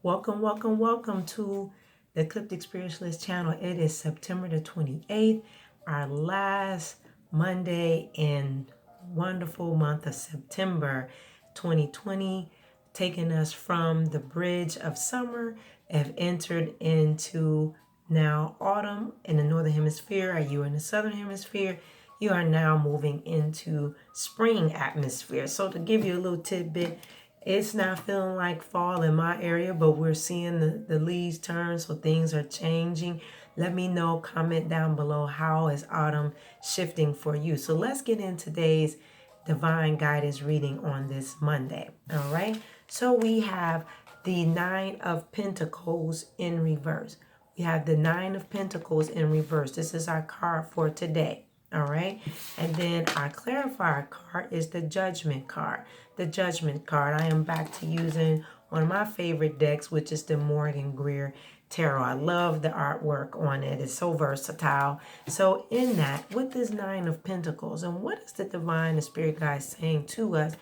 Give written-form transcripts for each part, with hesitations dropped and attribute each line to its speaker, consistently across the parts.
Speaker 1: Welcome, welcome, welcome to the Ecliptic Spiritualist channel. It is September the 28th, our last Monday in wonderful month of September 2020, taking us from the bridge of summer, have entered into now autumn in the northern hemisphere. Are you in the southern hemisphere? You are now moving into spring atmosphere. So to give you a little tidbit, it's not feeling like fall in my area, but we're seeing the leaves turn, so things are changing. Let me know, comment down below, how is autumn shifting for you. So let's get in today's divine guidance reading on this Monday. All right. So we have the Nine of Pentacles in reverse. We have the Nine of Pentacles in reverse. This is our card for today. All right. And then our clarifier card is the Judgment card. The Judgment card. I am back to using one of my favorite decks, which is the Morgan Greer Tarot. I love the artwork on it. It's so versatile. So in that, with this Nine of Pentacles, and what is the divine, the spirit guide saying to us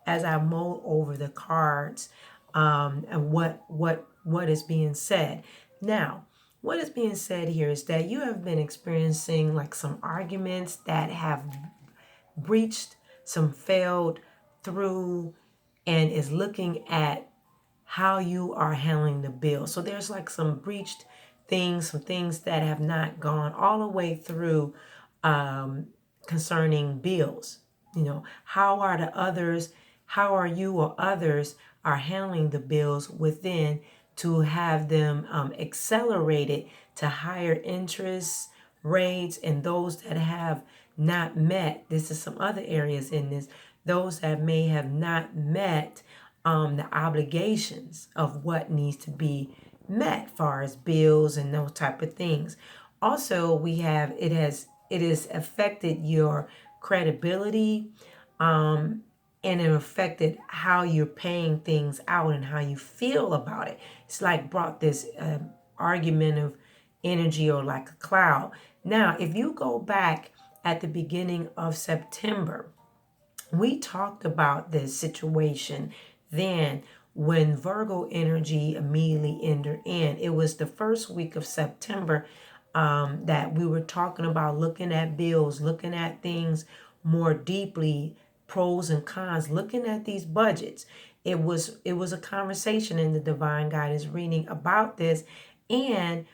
Speaker 1: as I mull over the cards, and what is being said. Now, what is being said here is that you have been experiencing like some arguments that have breached, some failed through, and is looking at how you are handling the bill. So there's like some breached things, some things that have not gone all the way through, concerning bills. You know, how are the others, how are you or others are handling the bills within to have them accelerated to higher interest rates, and those that have not met, this is some other areas in this, those that may have not met the obligations of what needs to be met, far as bills and those type of things. Also, we have it has affected your credibility, and it affected how you're paying things out and how you feel about it. It's like brought this argument of energy, or like a cloud. Now, if you go back at the beginning of September, we talked about this situation then when Virgo energy immediately entered in. It was the first week of September that we were talking about looking at bills, looking at things more deeply, pros and cons, looking at these budgets. It was a conversation in the divine guidance reading about this, and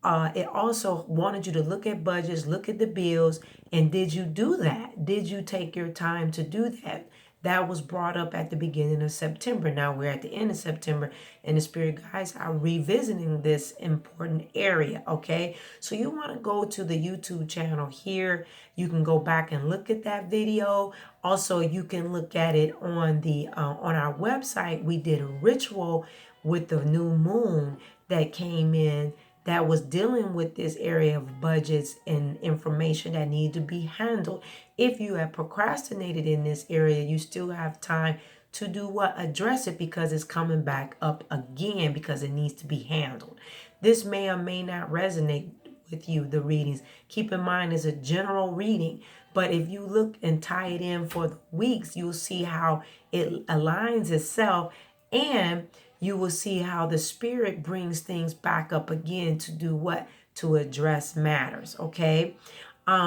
Speaker 1: it also wanted you to look at budgets, look at the bills, and did you do that? Did you take your time to do that? That was brought up at the beginning of September. Now we're at the end of September, and the spirit guides are revisiting this important area, okay? So you want to go to the YouTube channel here. You can go back and look at that video. Also, you can look at it on the on our website. We did a ritual with the new moon that came in, that was dealing with this area of budgets and information that need to be handled. If you have procrastinated in this area, you still have time to do what? Address it, because it's coming back up again, because it needs to be handled. This may or may not resonate with you, the readings. Keep in mind, it's a general reading, but if you look and tie it in for the weeks, you'll see how it aligns itself, and you will see how the spirit brings things back up again to do what? To address matters, okay?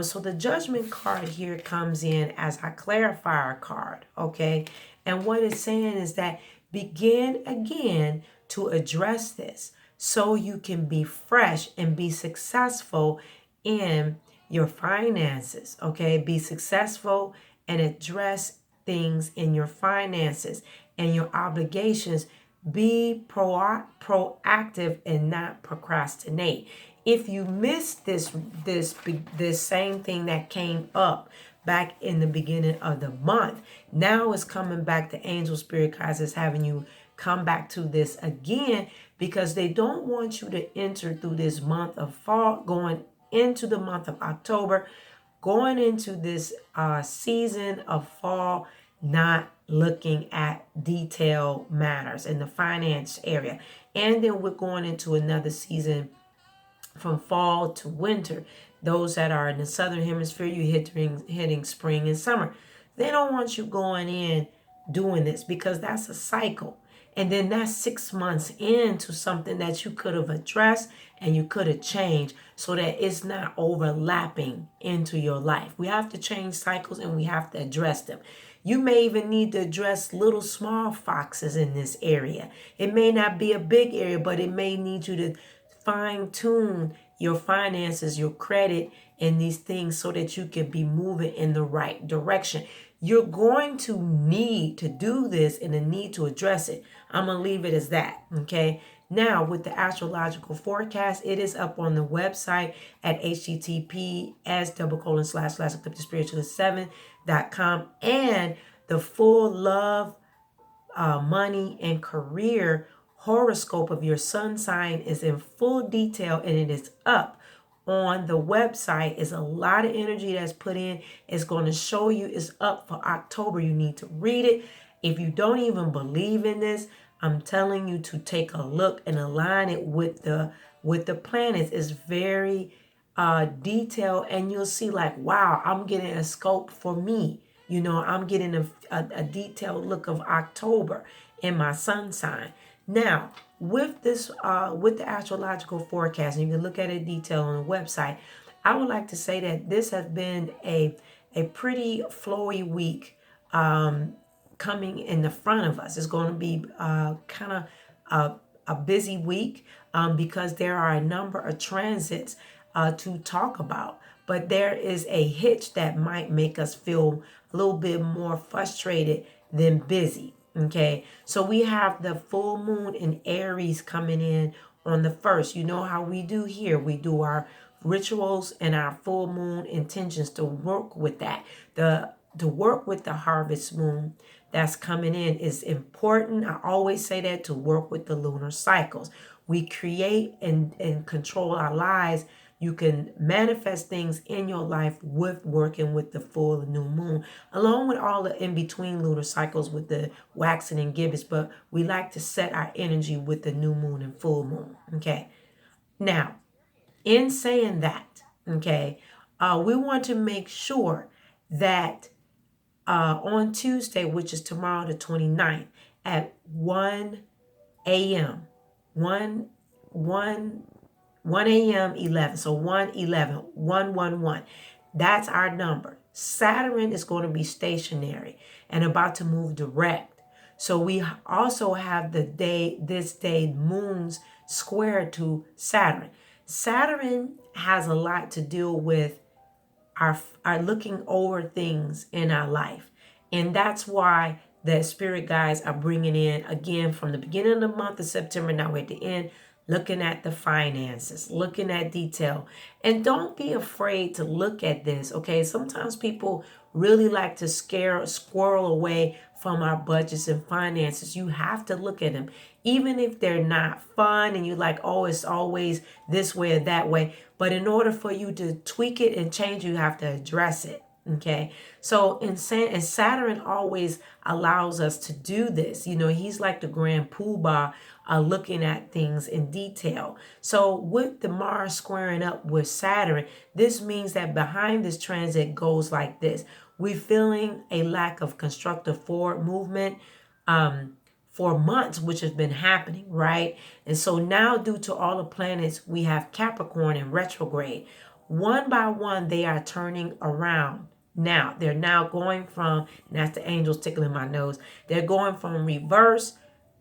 Speaker 1: So the Judgment card here comes in as our clarifier card, okay? And what it's saying is that begin again to address this so you can be fresh and be successful in your finances, okay? Be successful and address things in your finances and your obligations. Be proactive and not procrastinate. If you missed this same thing that came up back in the beginning of the month, now it's coming back. The angel spirit guides is having you come back to this again, because they don't want you to enter through this month of fall, going into the month of October, going into this season of fall, not looking at detail matters in the finance area. And then we're going into another season from fall to winter. Those that are in the southern hemisphere, you're hitting spring and summer. They don't want you going in doing this, because that's a cycle. And then that's 6 months into something that you could have addressed and you could have changed so that it's not overlapping into your life. We have to change cycles and we have to address them. You may even need to address little small foxes in this area. It may not be a big area, but it may need you to fine tune your finances, your credit, and these things so that you can be moving in the right direction. You're going to need to do this and a need to address it. I'm going to leave it as that. Okay. Now, with the astrological forecast, it is up on the website at https://eclipticspiritualist7.com, and the full love, money, and career horoscope of your sun sign is in full detail, and it is up on the website. Is a lot of energy that's put in. It's going to show you it's up for October. You need to read it. If you don't even believe in this, I'm telling you to take a look and align it with the planets. It's very detailed, and you'll see like, wow, I'm getting a scope for me. I'm getting a detailed look of October in my sun sign. Now, with this, with the astrological forecast, and you can look at it in detail on the website, I would like to say that this has been a pretty flowy week coming in the front of us. It's going to be kind of a busy week because there are a number of transits to talk about. But there is a hitch that might make us feel a little bit more frustrated than busy. Okay, so we have the full moon in Aries coming in on the 1st. You know how we do here. We do our rituals and our full moon intentions to work with that. To work with the harvest moon that's coming in is important. I always say that, to work with the lunar cycles. We create and control our lives. You can manifest things in your life with working with the full new moon, along with all the in-between lunar cycles with the waxing and gibbous. But we like to set our energy with the new moon and full moon. Okay. Now, in saying that, okay, we want to make sure that on Tuesday, which is tomorrow, the 29th, at 1 a.m., 1 a.m. 11. So 111, 111. That's our number. Saturn is going to be stationary and about to move direct. So we also have this day, moons square to Saturn. Saturn has a lot to deal with our looking over things in our life. And that's why the spirit guides are bringing in, again, from the beginning of the month of September, now we're at the end, looking at the finances, looking at detail. And don't be afraid to look at this, okay? Sometimes people really like to squirrel away from our budgets and finances. You have to look at them. Even if they're not fun and you're like, oh, it's always this way or that way. But in order for you to tweak it and change, you have to address it. Okay, so and Saturn always allows us to do this. He's like the grand poobah, looking at things in detail. So with the Mars squaring up with Saturn, this means that behind this transit goes like this. We're feeling a lack of constructive forward movement for months, which has been happening, right? And so now, due to all the planets, we have Capricorn in retrograde. One by one, they are turning around. Now, they're now going from, and that's the angels tickling my nose, they're going from reverse,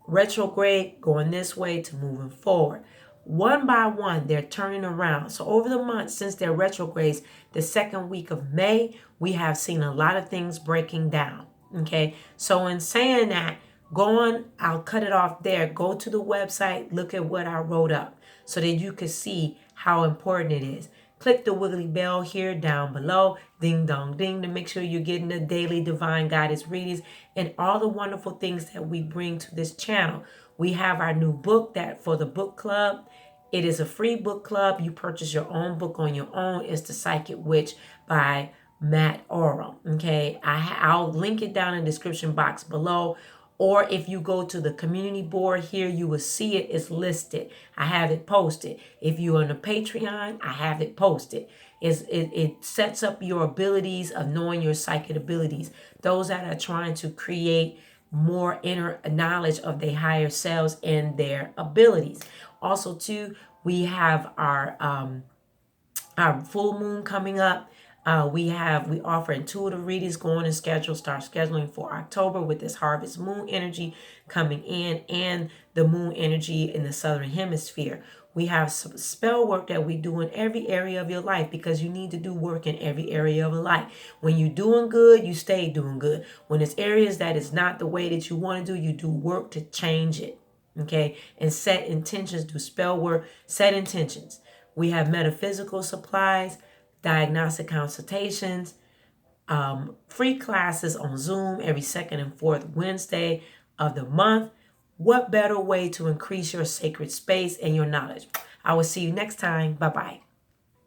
Speaker 1: retrograde, going this way, to moving forward. One by one, they're turning around. So over the months since their retrogrades, the second week of May, we have seen a lot of things breaking down. Okay, so in saying that, I'll cut it off there. Go to the website, look at what I wrote up so that you can see how important it is. Click the wiggly bell here down below, ding dong ding, to make sure you're getting the daily divine guidance readings and all the wonderful things that we bring to this channel. We have our new book that for the book club. It is a free book club. You purchase your own book on your own. It's The Psychic Witch by Matt Oram. Okay, I'll link it down in the description box below. Or if you go to the community board here, you will see it. It's listed. I have it posted. If you're on a Patreon, I have it posted. It sets up your abilities of knowing your psychic abilities. Those that are trying to create more inner knowledge of their higher selves and their abilities. Also, too, we have our full moon coming up. We offer intuitive readings. Go on and start scheduling for October with this harvest moon energy coming in and the moon energy in the southern hemisphere. We have some spell work that we do in every area of your life, because you need to do work in every area of your life. When you're doing good, you stay doing good. When it's areas that is not the way that you want to do, you do work to change it. Okay, and set intentions. Do spell work, set intentions. We have metaphysical supplies, diagnostic consultations, free classes on Zoom every second and fourth Wednesday of the month. What better way to increase your sacred space and your knowledge? I will see you next time. Bye-bye.